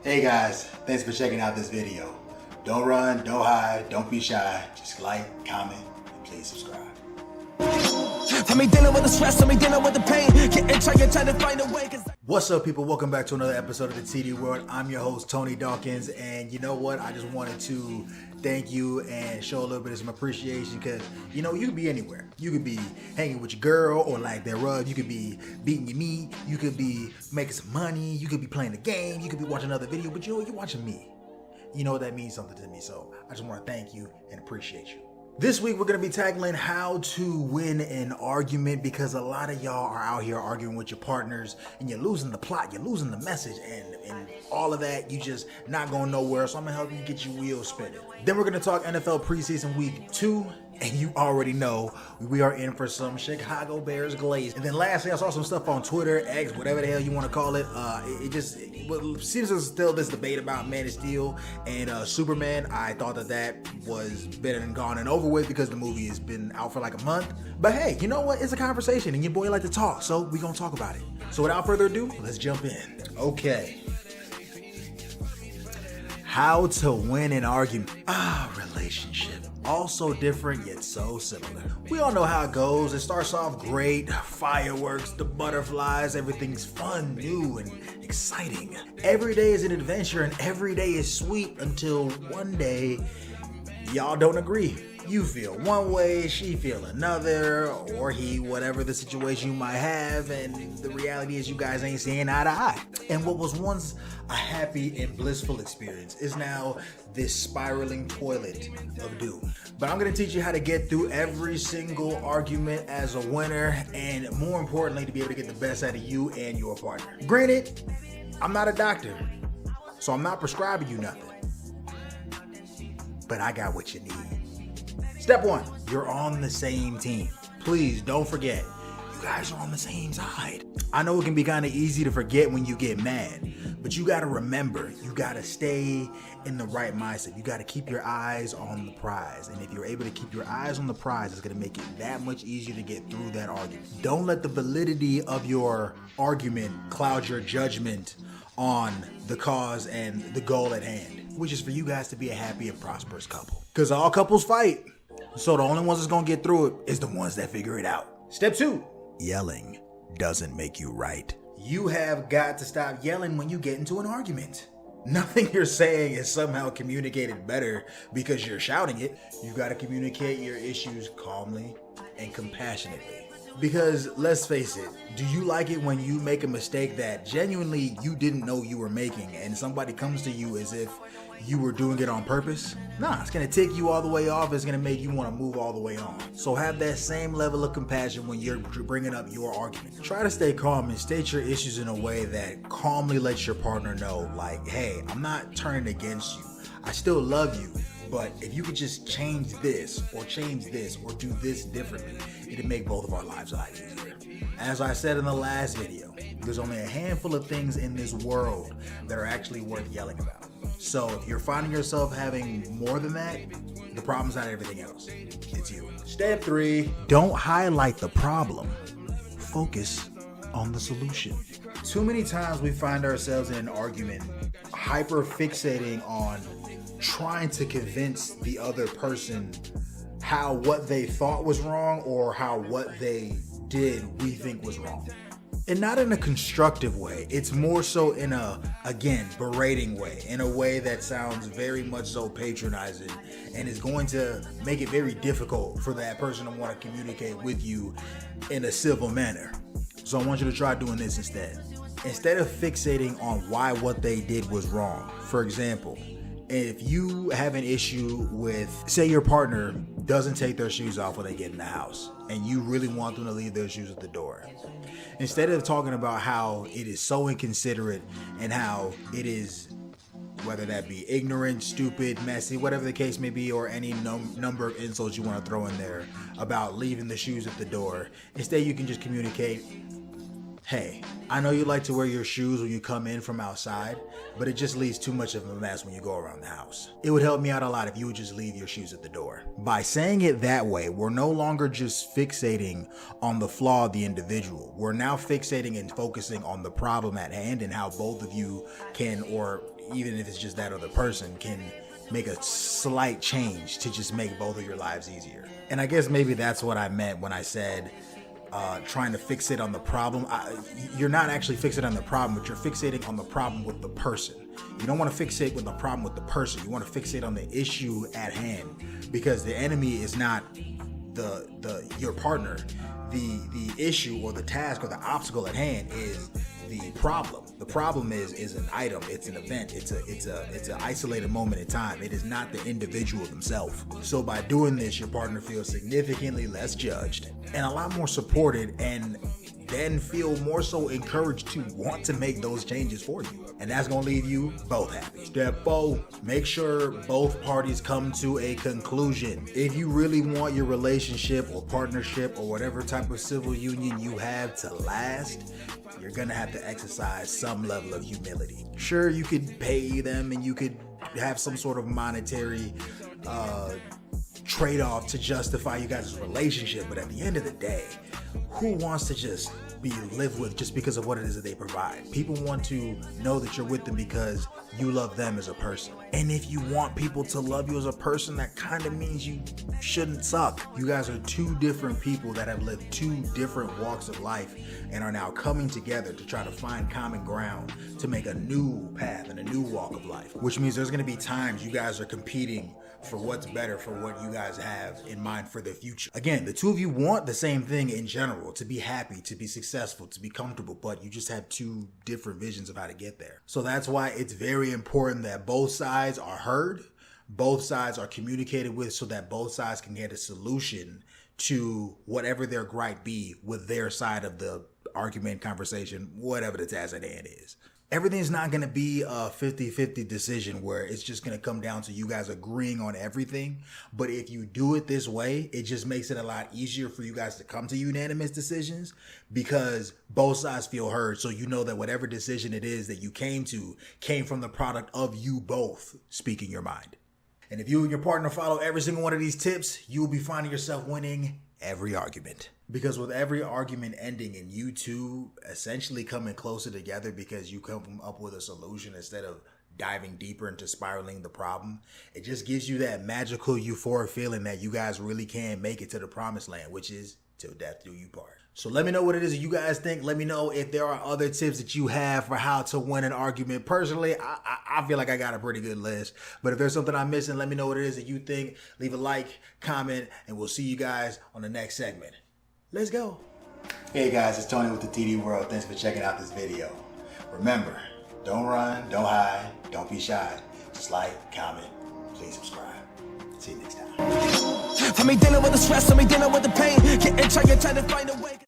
Hey guys, thanks for checking out this video. Don't run, don't hide, don't be shy. Just like, comment, and please subscribe. Dealing with the stress, dealing with the pain. Trying to find a way. What's up, people? Welcome back to another episode of the TD World. I'm your host, Tony Dawkins, and you know what? I just wanted to thank you and show a little bit of some appreciation because, you know, you could be anywhere. You could be hanging with your girl or lack thereof. You could be beating your meat. You could be making some money. You could be playing the game. You could be watching another video, but you know, you're watching me. You know that means something to me, so I just want to thank you and appreciate you. This week, we're going to be tackling how to win an argument because a lot of y'all are out here arguing with your partners and you're losing the plot, you're losing the message, and all of that, you just not going nowhere. So I'm going to help you get your wheels spinning. Then we're going to talk NFL preseason week 2. And you already know we are in for some Chicago Bears glaze. And then lastly, I saw some stuff on Twitter, X, whatever the hell you want to call it. It seems there's still this debate about Man of Steel and Superman. I thought that was better than gone and over with because the movie has been out for like a month. But hey, you know what? It's a conversation and your boy like to talk, so we're going to talk about it. So without further ado, let's jump in. Okay. How to win an argument. Relationship. All so different yet so similar. We all know how it goes. It starts off great, fireworks, the butterflies, everything's fun, new, and exciting. Every day is an adventure and every day is sweet until one day y'all don't agree. You feel one way, she feel another, or he, whatever the situation you might have, and the reality is you guys ain't seeing eye to eye. And what was once a happy and blissful experience is now this spiraling toilet of doom. But I'm gonna teach you how to get through every single argument as a winner, and more importantly, to be able to get the best out of you and your partner. Granted, I'm not a doctor, so I'm not prescribing you nothing, but I got what you need. Step 1, you're on the same team. Please don't forget, you guys are on the same side. I know it can be kind of easy to forget when you get mad, but you got to remember, you got to stay in the right mindset. You got to keep your eyes on the prize. And if you're able to keep your eyes on the prize, it's going to make it that much easier to get through that argument. Don't let the validity of your argument cloud your judgment on the cause and the goal at hand, which is for you guys to be a happy and prosperous couple. Because all couples fight. So the only ones that's going to get through it is the ones that figure it out. Step 2, yelling doesn't make you right. You have got to stop yelling when you get into an argument. Nothing you're saying is somehow communicated better because you're shouting it. You got to communicate your issues calmly and compassionately. Because let's face it, do you like it when you make a mistake that genuinely you didn't know you were making and somebody comes to you as if you were doing it on purpose? Nah, it's gonna tick you all the way off. It's gonna make you wanna move all the way on. So have that same level of compassion when you're bringing up your argument. Try to stay calm and state your issues in a way that calmly lets your partner know, like, hey, I'm not turning against you. I still love you. But if you could just change this or do this differently, it'd make both of our lives a lot easier. As I said in the last video, there's only a handful of things in this world that are actually worth yelling about. So if you're finding yourself having more than that, the problem's not everything else. It's you. Step 3, don't highlight the problem. Focus on the solution. Too many times we find ourselves in an argument hyper fixating on trying to convince the other person how what they thought was wrong or how what they did we think was wrong. And not in a constructive way. It's more so in a, again, berating way, in a way that sounds very much so patronizing and is going to make it very difficult for that person to want to communicate with you in a civil manner. So I want you to try doing this instead. Instead of fixating on why what they did was wrong. For example, if you have an issue with, say your partner doesn't take their shoes off when they get in the house and you really want them to leave their shoes at the door. Instead of talking about how it is so inconsiderate and how it is, whether that be ignorant, stupid, messy, whatever the case may be, or any number of insults you want to throw in there about leaving the shoes at the door, instead you can just communicate, hey, I know you like to wear your shoes when you come in from outside, but it just leaves too much of a mess when you go around the house. It would help me out a lot if you would just leave your shoes at the door. By saying it that way, we're no longer just fixating on the flaw of the individual. We're now fixating and focusing on the problem at hand and how both of you can, or even if it's just that other person, can make a slight change to just make both of your lives easier. And I guess maybe that's what I meant when I said trying to fixate on the problem. You're not actually fixating on the problem, but you're fixating on the problem with the person. You don't want to fixate with the problem with the person. You want to fixate on the issue at hand, because the enemy is not your partner. The issue or the task or the obstacle at hand is the problem. The problem is an item, it's an event, it's an isolated moment in time. It is not the individual themselves. So by doing this, your partner feels significantly less judged and a lot more supported, and then feel more so encouraged to want to make those changes for you. And that's gonna leave you both happy. Step 4, make sure both parties come to a conclusion. If you really want your relationship or partnership or whatever type of civil union you have to last, you're gonna have to exercise some level of humility. Sure, you could pay them and you could have some sort of monetary trade-off to justify you guys' relationship, but at the end of the day, who wants to just be lived with just because of what it is that they provide? People want to know that you're with them because you love them as a person. And if you want people to love you as a person, that kind of means you shouldn't suck. You guys are two different people that have lived two different walks of life and are now coming together to try to find common ground to make a new path and a new walk of life, which means there's going to be times you guys are competing for what's better for what you guys have in mind for the future. Again, the two of you want the same thing in general, to be happy, to be successful, to be comfortable, but you just have two different visions of how to get there. So that's why it's very important that both sides are heard, both sides are communicated with, so that both sides can get a solution to whatever their gripe be with their side of the argument, conversation, whatever the task at hand is. Everything's not going to be a 50-50 decision where it's just going to come down to you guys agreeing on everything. But if you do it this way, it just makes it a lot easier for you guys to come to unanimous decisions, because both sides feel heard. So you know that whatever decision it is that you came to came from the product of you both speaking your mind. And if you and your partner follow every single one of these tips, you will be finding yourself winning every argument. Because with every argument ending and you two essentially coming closer together because you come up with a solution instead of diving deeper into spiraling the problem, it just gives you that magical euphoric feeling that you guys really can make it to the promised land, which is till death do you part. So let me know what it is that you guys think. Let me know if there are other tips that you have for how to win an argument. Personally, I feel like I got a pretty good list. But if there's something I'm missing, let me know what it is that you think. Leave a like, comment, and we'll see you guys on the next segment. Let's go. Hey guys, it's Tony with the TD World. Thanks for checking out this video. Remember, don't run, don't hide, don't be shy. Just like, comment, please subscribe. See you next time. For me dealing with the stress, for me dealing with the pain, trying to find a way.